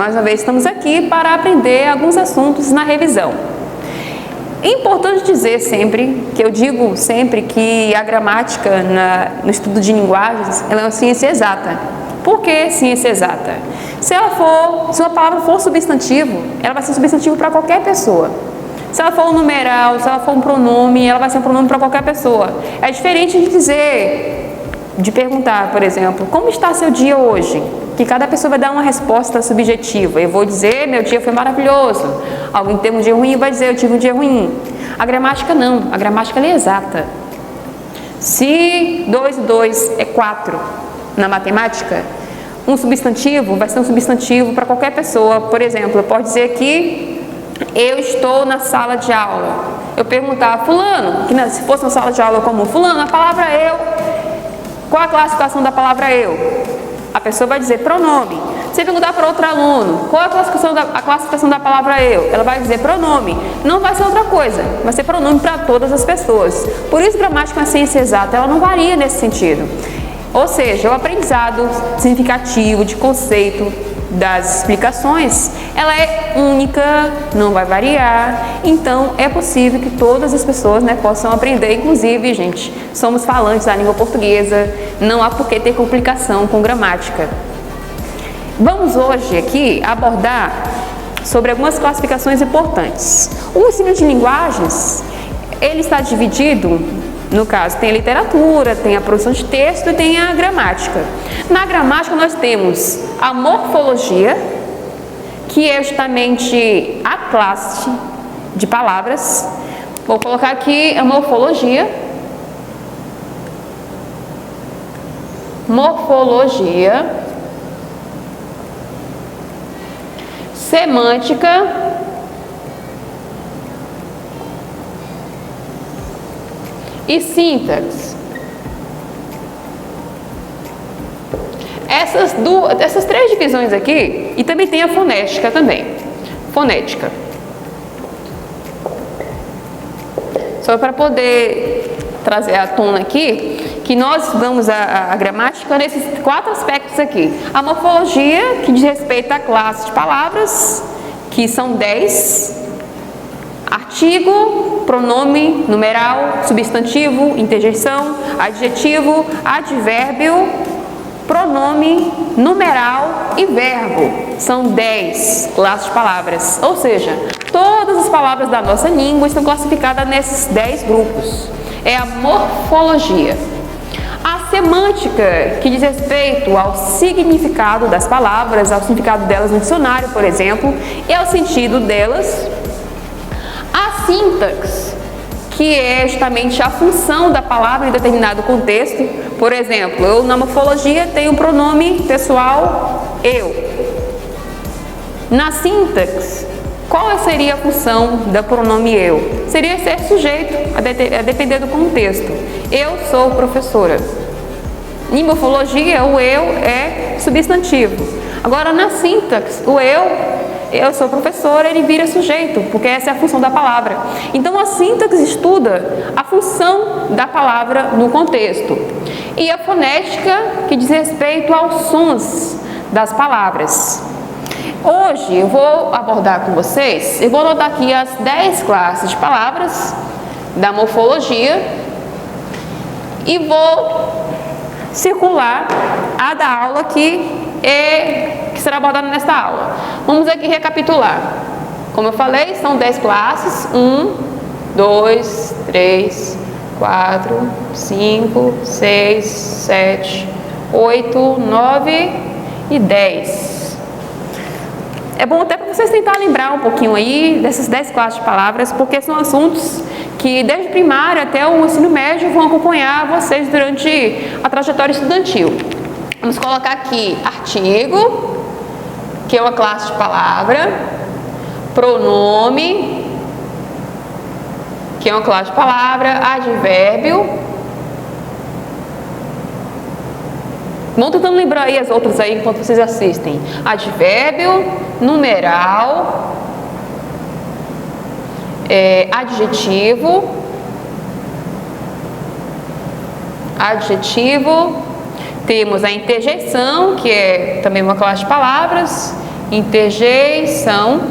mais uma vez estamos aqui para aprender alguns assuntos na revisão. É importante dizer sempre, que eu digo sempre, que a gramática no estudo de linguagens, ela é uma ciência exata. Por que ciência exata? Se uma palavra for substantivo, ela vai ser substantivo para qualquer pessoa. Se ela for um numeral, se ela for um pronome, ela vai ser um pronome para qualquer pessoa. É diferente de perguntar, por exemplo, como está seu dia hoje? Que cada pessoa vai dar uma resposta subjetiva. Eu vou dizer, meu dia foi maravilhoso. Alguém tem um dia ruim vai dizer, eu tive um dia ruim. A gramática não, a gramática ela é exata. Se 2 e 2 é 4 na matemática, um substantivo vai ser um substantivo para qualquer pessoa. Por exemplo, eu posso dizer que eu estou na sala de aula. Eu perguntar, fulano, que se fosse uma sala de aula comum, fulano, a palavra eu, qual a classificação da palavra eu? A pessoa vai dizer pronome. Se eu perguntar para outro aluno, qual a classificação da palavra eu? Ela vai dizer pronome. Não vai ser outra coisa, vai ser pronome para todas as pessoas. Por isso, gramática é uma ciência exata, ela não varia nesse sentido. Ou seja, o aprendizado significativo de conceito das explicações, ela é única, não vai variar, então é possível que todas as pessoas possam aprender, inclusive, gente, somos falantes da língua portuguesa, não há por que ter complicação com gramática. Vamos hoje aqui abordar sobre algumas classificações importantes. O ensino de linguagens, ele está dividido, no caso, tem a literatura, tem a produção de texto e tem a gramática. Na gramática nós temos a morfologia, que é justamente a classe de palavras. Vou colocar aqui a morfologia. Morfologia. Semântica. E sintaxe. Essas três divisões aqui, e também tem a fonética também. Fonética. Só para poder trazer à tona aqui, que nós estudamos a gramática nesses 4 aspectos aqui. A morfologia, que diz respeito à classe de palavras, que são 10. Artigo, pronome, numeral, substantivo, interjeição, adjetivo, advérbio, pronome, numeral e verbo. São 10 classes de palavras. Ou seja, todas as palavras da nossa língua estão classificadas nesses 10 grupos. É a morfologia. A semântica, que diz respeito ao significado das palavras, ao significado delas no dicionário, por exemplo, e ao sentido delas. A sintaxe, que é justamente a função da palavra em determinado contexto. Por exemplo, eu na morfologia tenho o pronome pessoal eu. Na sintaxe, qual seria a função do pronome eu? Seria ser sujeito, a depender do contexto. Eu sou professora. Em morfologia, o eu é substantivo. Agora, na sintaxe, o eu sou professora, ele vira sujeito, porque essa é a função da palavra. Então, a sintaxe estuda a função da palavra no contexto. E a fonética, que diz respeito aos sons das palavras. Hoje, eu vou abordar com vocês, eu vou anotar aqui as 10 classes de palavras da morfologia e vou circular a da aula que será abordada nesta aula. Vamos aqui recapitular. Como eu falei, são 10 classes. 1, 2, 3, 4, 5, 6, 7, 8, 9 e 10. É bom até para vocês tentarem lembrar um pouquinho aí dessas 10 classes de palavras, porque são assuntos que desde primário até o ensino médio vão acompanhar vocês durante a trajetória estudantil. Vamos colocar aqui artigo, que é uma classe de palavra, pronome, que é uma classe de palavra, advérbio. Vão tentando lembrar aí as outras aí enquanto vocês assistem. Advérbio, numeral, adjetivo, temos a interjeição, que é também uma classe de palavras, interjeição,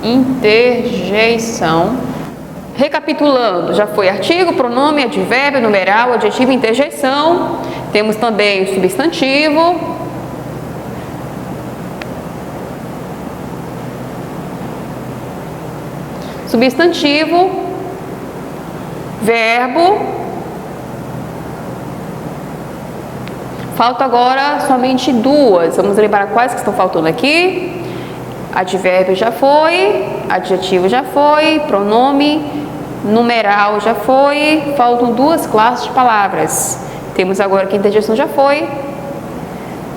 interjeição. Recapitulando, já foi artigo, pronome, advérbio, numeral, adjetivo, interjeição. Temos também o substantivo, verbo. Falta agora somente duas. Vamos lembrar quais que estão faltando aqui. Advérbio já foi, adjetivo já foi, pronome, numeral já foi. Faltam duas classes de palavras. Temos agora que a interjeição já foi.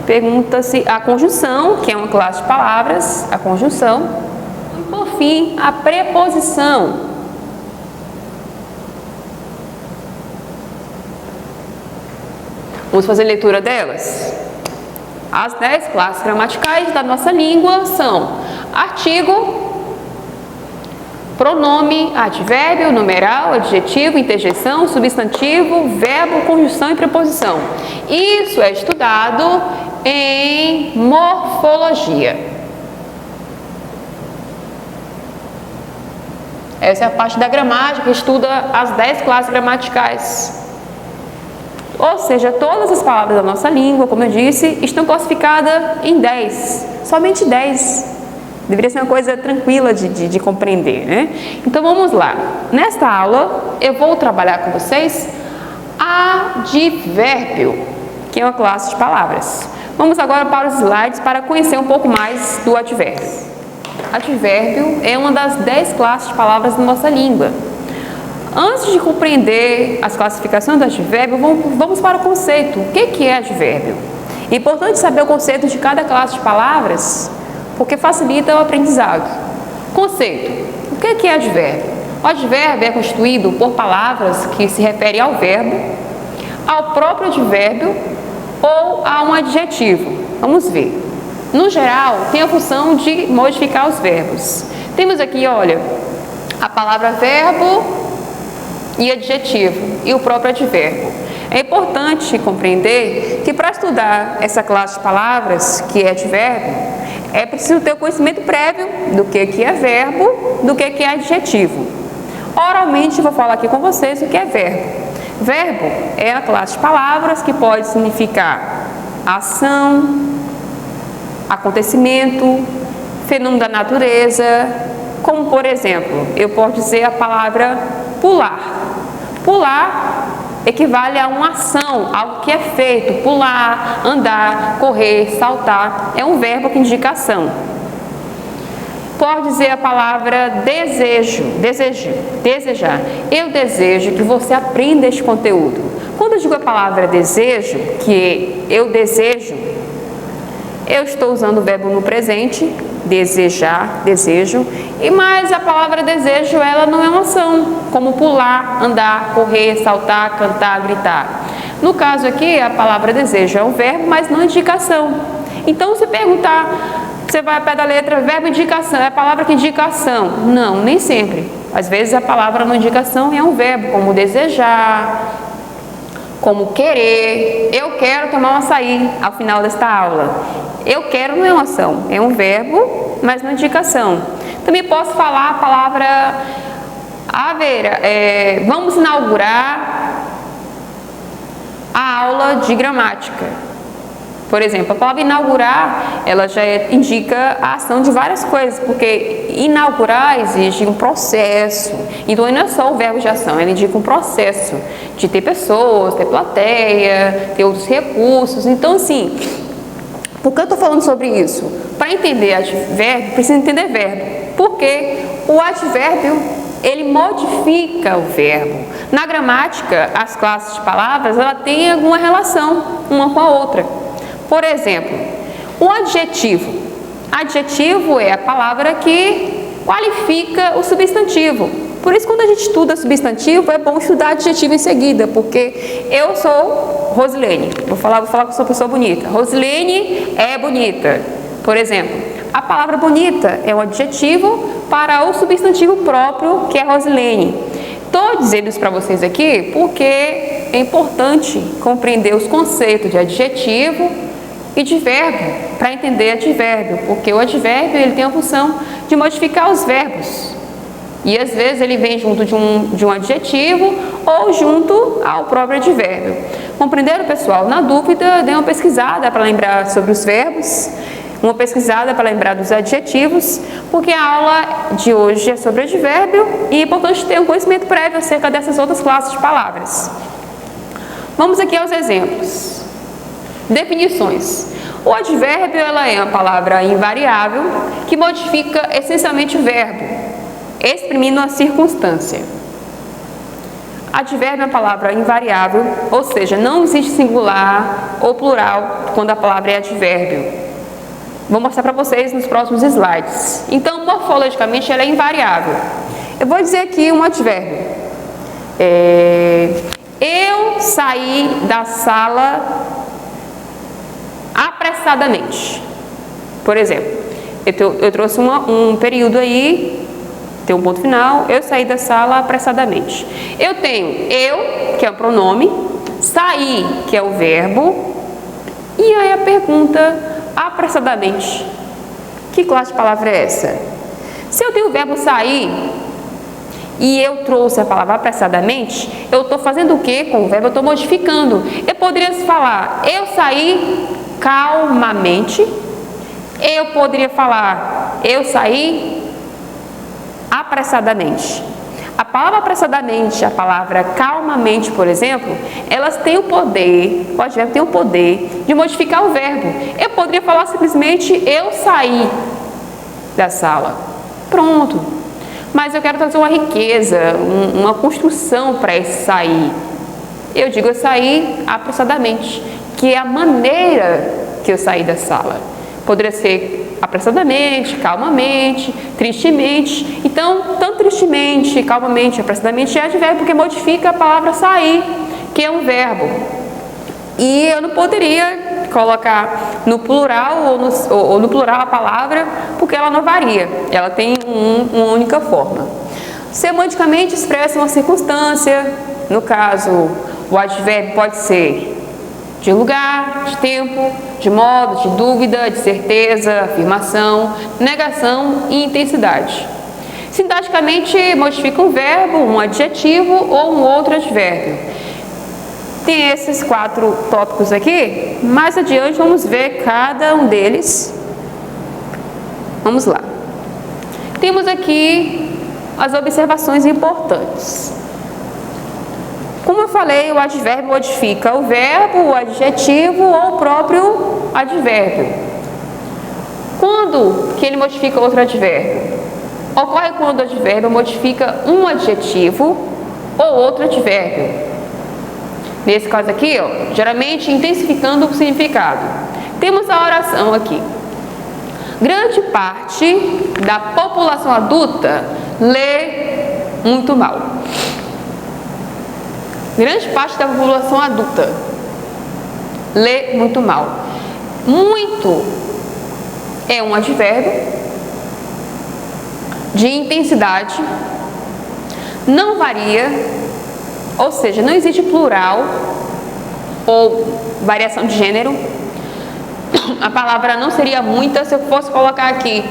Pergunta-se a conjunção, que é uma classe de palavras, a conjunção. E por fim, a preposição. Vamos fazer leitura delas? As 10 classes gramaticais da nossa língua são artigo, pronome, advérbio, numeral, adjetivo, interjeição, substantivo, verbo, conjunção e preposição. Isso é estudado em morfologia. Essa é a parte da gramática que estuda as 10 classes gramaticais. Ou seja, todas as palavras da nossa língua, como eu disse, estão classificadas em 10, somente 10. Deveria ser uma coisa tranquila de compreender, né? Então vamos lá. Nesta aula eu vou trabalhar com vocês advérbio, que é uma classe de palavras. Vamos agora para os slides para conhecer um pouco mais do advérbio. Advérbio é uma das 10 classes de palavras da nossa língua. Antes de compreender as classificações do advérbio, vamos para o conceito. O que é advérbio? É importante saber o conceito de cada classe de palavras, porque facilita o aprendizado. Conceito. O que é advérbio? O advérbio é constituído por palavras que se referem ao verbo, ao próprio advérbio ou a um adjetivo. Vamos ver. No geral, tem a função de modificar os verbos. Temos aqui, olha, a palavra verbo e adjetivo, e o próprio advérbio. É importante compreender que para estudar essa classe de palavras, que é advérbio, é preciso ter o conhecimento prévio do que é verbo, do que é adjetivo. Oralmente, vou falar aqui com vocês o que é verbo. Verbo é a classe de palavras que pode significar ação, acontecimento, fenômeno da natureza, como por exemplo, eu posso dizer a palavra pular. Pular equivale a uma ação, algo que é feito. Pular, andar, correr, saltar. É um verbo que indica ação. Pode dizer a palavra desejo, desejar. Eu desejo que você aprenda este conteúdo. Quando eu digo a palavra desejo, que eu desejo, eu estou usando o verbo no presente, desejar, desejo, e mais a palavra desejo, ela não é uma ação, como pular, andar, correr, saltar, cantar, gritar. No caso aqui, a palavra desejo é um verbo, mas não indicação. Então, se perguntar, você vai ao pé da letra, verbo indicação, é a palavra que indica ação? Não, nem sempre. Às vezes a palavra não indicação é um verbo, como desejar, como querer. Eu quero tomar um açaí ao final desta aula. Eu quero não é uma ação, é um verbo, mas não indicação. Também posso falar a palavra vamos inaugurar a aula de gramática. Por exemplo, a palavra inaugurar, ela já indica a ação de várias coisas, porque inaugurar exige um processo. Então, não é só o verbo de ação, ela indica um processo de ter pessoas, ter plateia, ter outros recursos. Então, assim, por que eu estou falando sobre isso? Para entender advérbio, precisa entender verbo. Porque o advérbio, ele modifica o verbo. Na gramática, as classes de palavras, ela tem alguma relação uma com a outra. Por exemplo, um adjetivo. Adjetivo é a palavra que qualifica o substantivo. Por isso, quando a gente estuda substantivo, é bom estudar adjetivo em seguida, porque eu sou Rosilene. Vou falar que eu sou uma pessoa bonita. Rosilene é bonita. Por exemplo, a palavra bonita é um adjetivo para o substantivo próprio, que é Rosilene. Estou dizendo isso para vocês aqui porque é importante compreender os conceitos de adjetivo e de verbo, para entender advérbio, porque o advérbio ele tem a função de modificar os verbos. E às vezes ele vem junto de um adjetivo ou junto ao próprio advérbio. Compreenderam, pessoal? Na dúvida, dê uma pesquisada para lembrar sobre os verbos, uma pesquisada para lembrar dos adjetivos, porque a aula de hoje é sobre advérbio e é importante ter um conhecimento prévio acerca dessas outras classes de palavras. Vamos aqui aos exemplos. Definições. O advérbio ela é uma palavra invariável que modifica essencialmente o verbo, exprimindo a circunstância. Advérbio é uma palavra invariável, ou seja, não existe singular ou plural quando a palavra é advérbio. Vou mostrar para vocês nos próximos slides. Então, morfologicamente, ela é invariável. Eu vou dizer aqui um advérbio. Eu saí da sala apressadamente. Por exemplo, eu trouxe um período aí, tem um ponto final, eu saí da sala apressadamente. Eu tenho eu, que é o pronome, sair, que é o verbo, e aí a pergunta, apressadamente. Que classe de palavra é essa? Se eu tenho o verbo sair e eu trouxe a palavra apressadamente, eu estou fazendo o que com o verbo? Eu estou modificando. Eu poderia falar, eu saí calmamente. Eu poderia falar, eu saí apressadamente. A palavra apressadamente, a palavra calmamente, por exemplo, elas têm o poder, o advérbio tem o poder de modificar o verbo. Eu poderia falar simplesmente, eu saí da sala. Pronto. Mas eu quero trazer uma riqueza, uma construção para esse sair. Eu digo, eu saí apressadamente, que é a maneira que eu saí da sala. Poderia ser apressadamente, calmamente, tristemente. Então, tanto tristemente, calmamente, apressadamente é advérbio porque modifica a palavra sair, que é um verbo. E eu não poderia colocar no plural ou no plural a palavra, porque ela não varia. Ela tem uma única forma. Semanticamente expressa uma circunstância. No caso, o advérbio pode ser de lugar, de tempo, de modo, de dúvida, de certeza, afirmação, negação e intensidade. Sintaticamente, modifica um verbo, um adjetivo ou um outro advérbio. Tem esses 4 tópicos aqui, mais adiante vamos ver cada um deles. Vamos lá. Temos aqui as observações importantes. Como eu falei, o advérbio modifica o verbo, o adjetivo ou o próprio advérbio. Quando que ele modifica outro advérbio? Ocorre quando o advérbio modifica um adjetivo ou outro advérbio. Nesse caso aqui, geralmente intensificando o significado. Temos a oração aqui. Grande parte da população adulta lê muito mal. Grande parte da população adulta lê muito mal. Muito é um advérbio de intensidade, não varia, ou seja, não existe plural ou variação de gênero. A palavra não seria muita se eu fosse colocar aqui.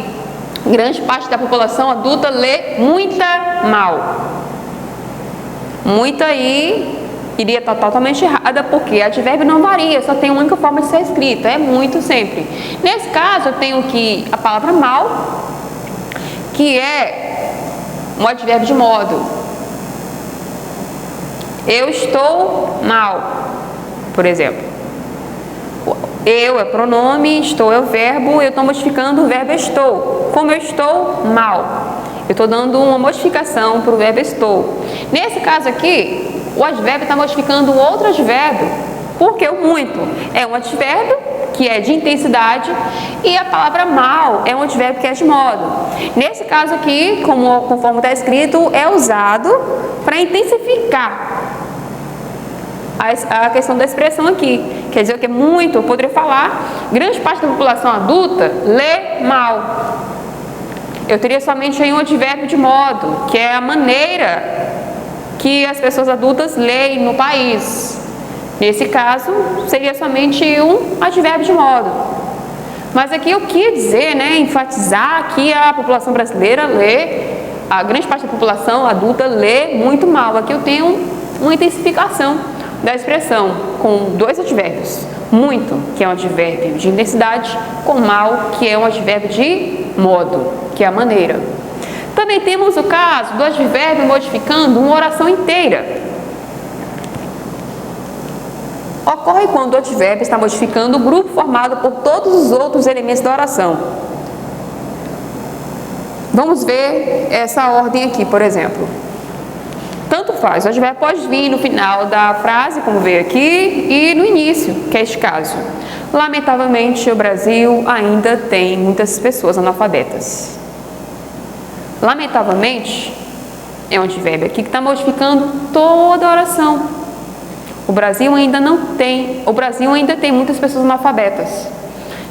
Grande parte da população adulta lê muita mal. Muita aí iria estar totalmente errada, porque advérbio não varia, só tem uma única forma de ser escrito, é muito sempre. Nesse caso, eu tenho aqui a palavra mal, que é um advérbio de modo. Eu estou mal, por exemplo. Eu é pronome, estou é o verbo, eu estou modificando o verbo estou. Como eu estou mal, eu estou dando uma modificação para o verbo estou. Nesse caso aqui, o advérbio está modificando outro advérbio, porque o muito é um advérbio que é de intensidade e a palavra mal é um advérbio que é de modo. Nesse caso aqui, conforme está escrito, é usado para intensificar a questão da expressão aqui. Quer dizer que é muito, eu poderia falar, grande parte da população adulta lê mal. Eu teria somente aí um advérbio de modo, que é a maneira que as pessoas adultas leem no país. Nesse caso, seria somente um advérbio de modo. Mas aqui eu quis dizer, enfatizar que a população brasileira lê, a grande parte da população adulta lê muito mal. Aqui eu tenho uma intensificação da expressão com dois advérbios. Muito, que é um advérbio de intensidade, com mal, que é um advérbio de modo, que é a maneira. Também temos o caso do advérbio modificando uma oração inteira. Ocorre quando o advérbio está modificando o grupo formado por todos os outros elementos da oração. Vamos ver essa ordem aqui, por exemplo. Tanto faz, o advérbio pode vir no final da frase, como veio aqui, e no início, que é este caso. Lamentavelmente, o Brasil ainda tem muitas pessoas analfabetas. Lamentavelmente, é um advérbio aqui que está modificando toda a oração. O Brasil ainda tem muitas pessoas analfabetas.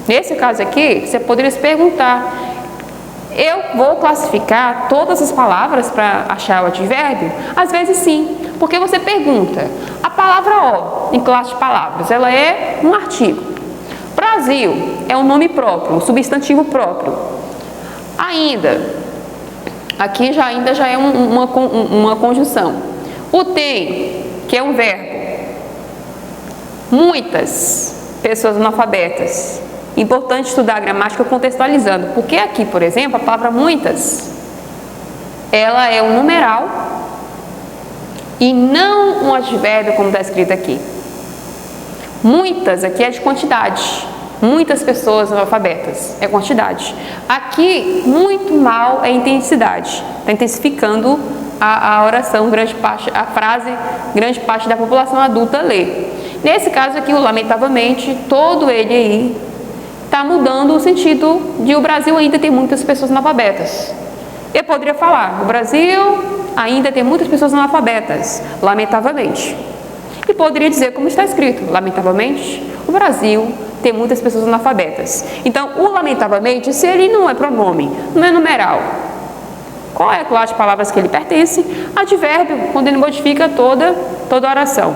Nesse caso aqui, você poderia se perguntar: eu vou classificar todas as palavras para achar o advérbio? Às vezes sim, porque você pergunta, a palavra ó, em classe de palavras, ela é um artigo. Brasil é um nome próprio, um substantivo próprio. Ainda, aqui já é uma conjunção. O tem, que é um verbo. Muitas pessoas analfabetas. Importante estudar a gramática contextualizando, porque aqui, por exemplo, a palavra muitas, ela é um numeral e não um advérbio como está escrito aqui. Muitas aqui é de quantidade, muitas pessoas analfabetas é quantidade. Aqui, muito mal é intensidade, está intensificando a oração, a frase, grande parte da população adulta lê. Nesse caso aqui, lamentavelmente, todo ele aí está mudando o sentido de o Brasil ainda tem muitas pessoas analfabetas. Eu poderia falar, o Brasil ainda tem muitas pessoas analfabetas, lamentavelmente. E poderia dizer como está escrito, lamentavelmente, o Brasil tem muitas pessoas analfabetas. Então, o lamentavelmente, se ele não é pronome, não é numeral, qual é a classe de palavras que ele pertence? Advérbio, quando ele modifica toda a oração.